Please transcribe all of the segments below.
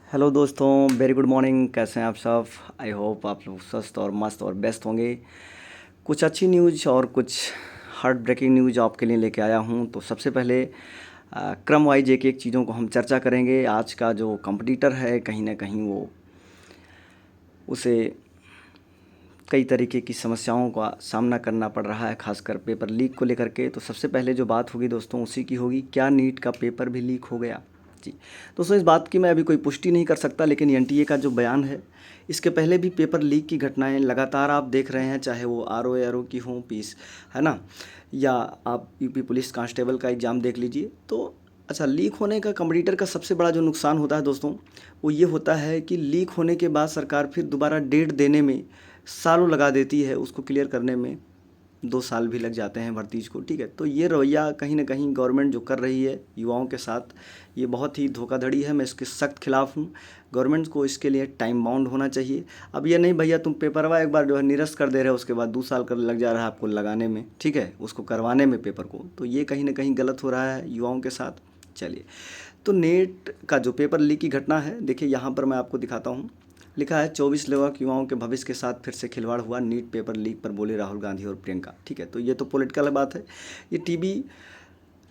Hello दोस्तों, very good morning. कैसे हैं आप सब? आई होप आप लोग स्वस्थ और मस्त और बेस्ट होंगे। कुछ अच्छी न्यूज़ और कुछ हार्ट ब्रेकिंग न्यूज़ आपके लिए लेके आया हूं। तो सबसे पहले क्रम वाइज एक एक चीज़ों को हम चर्चा करेंगे। आज का जो कंपटीटर है कहीं ना कहीं वो उसे कई तरीके की समस्याओं का सामना करना पड़ रहा है, खासकर पेपर लीक को लेकर के। तो सबसे पहले जो बात होगी दोस्तों उसी की होगी, क्या नीट का पेपर भी लीक हो गया? जी दोस्तों, इस बात की मैं अभी कोई पुष्टि नहीं कर सकता, लेकिन एनटीए का जो बयान है, इसके पहले भी पेपर लीक की घटनाएं लगातार आप देख रहे हैं, चाहे वो आरओ की हों पीस, है ना, या आप यूपी पुलिस कांस्टेबल का एग्ज़ाम देख लीजिए। तो अच्छा, लीक होने का कंपटीटर का सबसे बड़ा जो नुकसान होता है दोस्तों, वो ये होता है कि लीक होने के बाद सरकार फिर दोबारा डेट देने में सालों लगा देती है, उसको क्लियर करने में 2 साल भी लग जाते हैं भर्तीज को। ठीक है, तो ये रवैया कहीं ना कहीं गवर्नमेंट जो कर रही है युवाओं के साथ, ये बहुत ही धोखाधड़ी है। मैं इसके सख्त खिलाफ़ हूँ। गवर्नमेंट को इसके लिए टाइम बाउंड होना चाहिए। अब ये नहीं भैया तुम पेपरवा एक बार जो है निरस्त कर दे रहे हो, उसके बाद 2 साल कर लग जा रहा है आपको लगाने में, ठीक है, उसको करवाने में पेपर को, तो ये कहीं ना कहीं गलत हो रहा है युवाओं के साथ। चलिए, तो नेट का जो पेपर लीक की घटना है, देखिए यहाँ पर मैं आपको दिखाता हूँ। लिखा है 24 युवक युवाओं के भविष्य के साथ फिर से खिलवाड़ हुआ, नीट पेपर लीक पर बोले राहुल गांधी और प्रियंका। ठीक है, तो ये तो पॉलिटिकल बात है। ये टीवी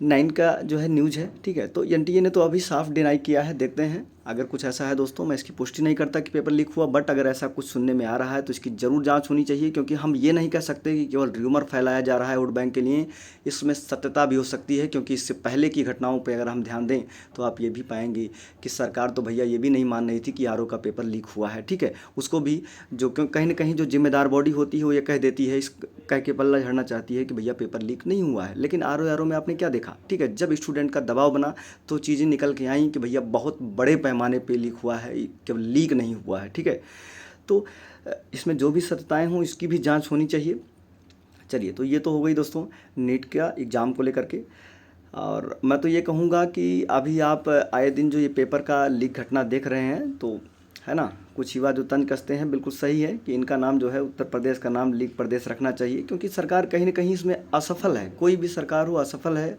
9 का जो है न्यूज़ है। ठीक है, तो एनटीए ने तो अभी साफ डिनाई किया है। देखते हैं अगर कुछ ऐसा है दोस्तों। मैं इसकी पुष्टि नहीं करता कि पेपर लीक हुआ, बट अगर ऐसा कुछ सुनने में आ रहा है तो इसकी ज़रूर जांच होनी चाहिए, क्योंकि हम ये नहीं कह सकते कि केवल र्यूमर फैलाया जा रहा है वोट बैंक के लिए। इसमें सत्यता भी हो सकती है, क्योंकि इससे पहले की घटनाओं पर अगर हम ध्यान दें तो आप ये भी पाएंगे कि सरकार तो भैया ये भी नहीं मान रही थी कि आरओ का पेपर लीक हुआ है। ठीक है, उसको भी जो कहीं ना कहीं जो जिम्मेदार बॉडी होती है वो ये कह देती है, इस कह के पल्ला झाड़ना चाहती है कि भैया पेपर लीक नहीं हुआ है। लेकिन आरओ में आपने क्या देखा? ठीक है, जब स्टूडेंट का दबाव बना तो चीज़ें निकल के आई कि भैया बहुत बड़े पैमाने पे लीक हुआ है, केवल लीक नहीं हुआ है। ठीक है, तो इसमें जो भी सत्यताएं हों इसकी भी जांच होनी चाहिए। चलिए, तो ये तो हो गई दोस्तों नीट का एग्ज़ाम को लेकर के। और मैं तो ये कहूँगा कि अभी आप आए दिन जो ये पेपर का लीक घटना देख रहे हैं, तो है ना, कुछ युवा जो तंज कसते हैं, बिल्कुल सही है कि इनका नाम जो है उत्तर प्रदेश का नाम लीक प्रदेश रखना चाहिए, क्योंकि सरकार कहीं ना कहीं इसमें असफल है। कोई भी सरकार हो असफल है।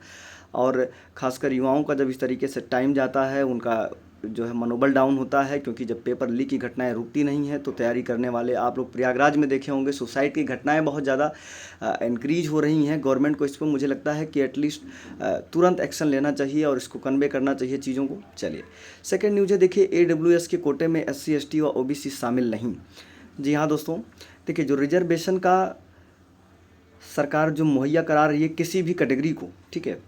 और ख़ासकर युवाओं का जब इस तरीके से टाइम जाता है, उनका जो है मनोबल डाउन होता है, क्योंकि जब पेपर लीक की घटनाएं रुकती नहीं हैं तो तैयारी करने वाले, आप लोग प्रयागराज में देखे होंगे, सुसाइड की घटनाएं बहुत ज़्यादा इंक्रीज हो रही हैं। गवर्नमेंट को इस पर मुझे लगता है कि एटलीस्ट तुरंत एक्शन लेना चाहिए और इसको कन्वे करना चाहिए चीज़ों को। चलिए, सेकेंड न्यूज़ है, देखिए AWS के कोटे में SC ST और OBC शामिल नहीं। जी हाँ दोस्तों, देखिए जो रिजर्वेशन का सरकार जो मुहैया करा रही है किसी भी कैटेगरी को, ठीक है,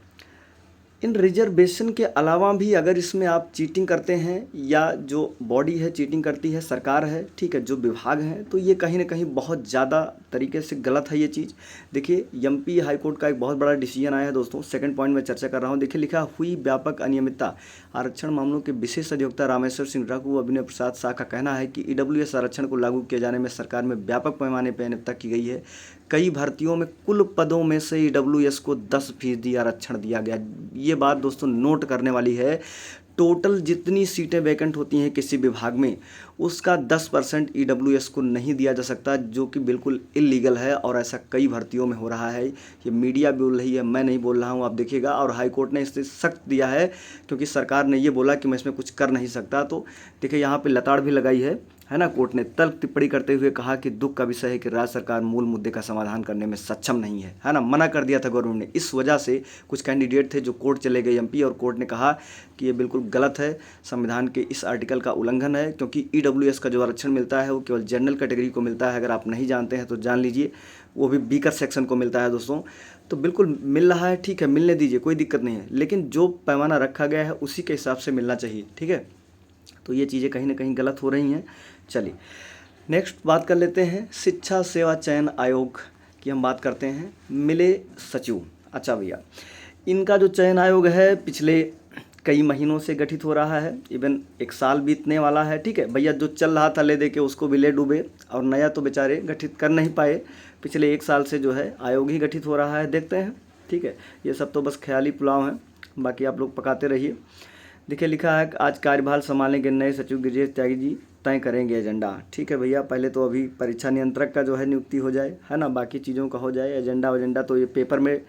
इन रिजर्वेशन के अलावा भी अगर इसमें आप चीटिंग करते हैं, या जो बॉडी है चीटिंग करती है, सरकार है, ठीक है, जो विभाग हैं, तो ये कहीं ना कहीं बहुत ज़्यादा तरीके से गलत है ये चीज़। देखिए, एमपी हाई कोर्ट का एक बहुत बड़ा डिसीजन आया है दोस्तों। सेकंड पॉइंट में चर्चा कर रहा हूँ। देखिए, लिखा हुई व्यापक अनियमितता, आरक्षण मामलों के विशेष अधिवक्ता रामेश्वर सिंह रघु अभिनय प्रसाद शाह का कहना है कि EWS आरक्षण को लागू किए जाने में सरकार में व्यापक पैमाने पर अनियमितता की गई है। कई भर्तियों में कुल पदों में से EWS को 10% आरक्षण दिया गया। ये बात दोस्तों नोट करने वाली है। टोटल जितनी सीटें वैकेंट होती हैं किसी विभाग में, उसका 10% EWS को नहीं दिया जा सकता, जो कि बिल्कुल इलीगल है। और ऐसा कई भर्तियों में हो रहा है। ये मीडिया बोल रही है, मैं नहीं बोल रहा हूँ, आप देखिएगा। और हाई कोर्ट ने इससे सख्त दिया है, क्योंकि सरकार ने ये बोला कि मैं इसमें कुछ कर नहीं सकता। तो देखिए, यहाँ पे लताड़ भी लगाई है ना। कोर्ट ने तल्ख टिप्पणी करते हुए कहा कि दुख का विषय है कि राज्य सरकार मूल मुद्दे का समाधान करने में सक्षम नहीं है ना। मना कर दिया था गवर्नमेंट ने। इस वजह से कुछ कैंडिडेट थे जो कोर्ट चले गए MP, और कोर्ट ने कहा कि ये बिल्कुल गलत है, संविधान के इस आर्टिकल का उल्लंघन है, क्योंकि EWS का जो आरक्षण मिलता है वो केवल जनरल कैटेगरी को मिलता है। अगर आप नहीं जानते हैं तो जान लीजिए, वो भी बीकर सेक्शन को मिलता है दोस्तों। तो बिल्कुल मिल रहा है, ठीक है, मिलने दीजिए, कोई दिक्कत नहीं है, लेकिन जो पैमाना रखा गया है उसी के हिसाब से मिलना चाहिए। ठीक है, तो ये चीज़ें कहीं ना कहीं गलत हो रही हैं। चलिए, नेक्स्ट बात कर लेते हैं शिक्षा सेवा चयन आयोग की। हम बात करते हैं मिले सचिव। अच्छा भैया, इनका जो चयन आयोग है पिछले कई महीनों से गठित हो रहा है, इवन 1 साल बीतने वाला है। ठीक है भैया, जो चल रहा था ले दे के उसको भी ले डूबे, और नया तो बेचारे गठित कर नहीं पाए। पिछले 1 साल से जो है आयोग ही गठित हो रहा है, देखते हैं। ठीक है, ये सब तो बस ख्याली पुलाव हैं, बाकी आप लोग पकाते रहिए। देखिए, लिखा है आज कार्यभार संभालेंगे नए सचिव गिरिजेश त्यागी जी, तय करेंगे एजेंडा। ठीक है भैया, पहले तो अभी परीक्षा नियंत्रक का जो है नियुक्ति हो जाए, है ना, बाकी चीज़ों का हो जाए। एजेंडा तो ये पेपर में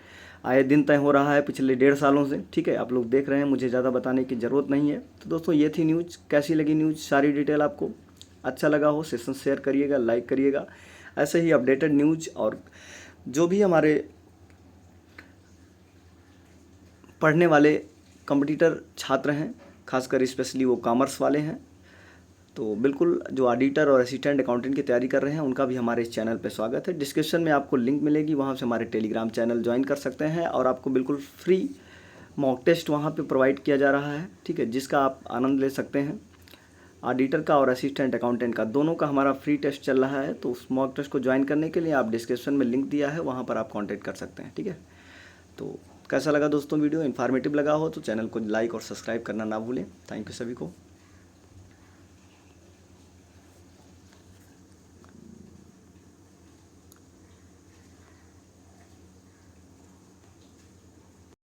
आए दिन तय हो रहा है पिछले 1.5 सालों से, ठीक है। आप लोग देख रहे हैं, मुझे ज़्यादा बताने की ज़रूरत नहीं है। तो दोस्तों ये थी न्यूज़। कैसी लगी न्यूज़, सारी डिटेल आपको अच्छा लगा हो सेशन शेयर करिएगा, लाइक करिएगा। ऐसे ही अपडेटेड न्यूज़ और जो भी हमारे पढ़ने वाले कॉम्पिटिटर छात्र हैं, खासकर स्पेशली वो कॉमर्स वाले हैं, तो बिल्कुल जो ऑडिटर और असिस्टेंट अकाउंटेंट की तैयारी कर रहे हैं उनका भी हमारे इस चैनल पे स्वागत है। डिस्क्रिप्शन में आपको लिंक मिलेगी, वहाँ से हमारे टेलीग्राम चैनल ज्वाइन कर सकते हैं और आपको बिल्कुल फ्री मॉक टेस्ट वहाँ पे प्रोवाइड किया जा रहा है, ठीक है, जिसका आप आनंद ले सकते हैं। ऑडिटर का और असिस्टेंट अकाउंटेंट का दोनों का हमारा फ्री टेस्ट चल रहा है। तो उस मॉक टेस्ट को ज्वाइन करने के लिए आप डिस्क्रिप्शन में लिंक दिया है, वहाँ पर आप कॉन्टैक्ट कर सकते हैं, ठीक है। तो कैसा लगा दोस्तों वीडियो, इन्फॉर्मेटिव लगा हो तो चैनल को लाइक और सब्सक्राइब करना ना भूलें। थैंक यू सभी को।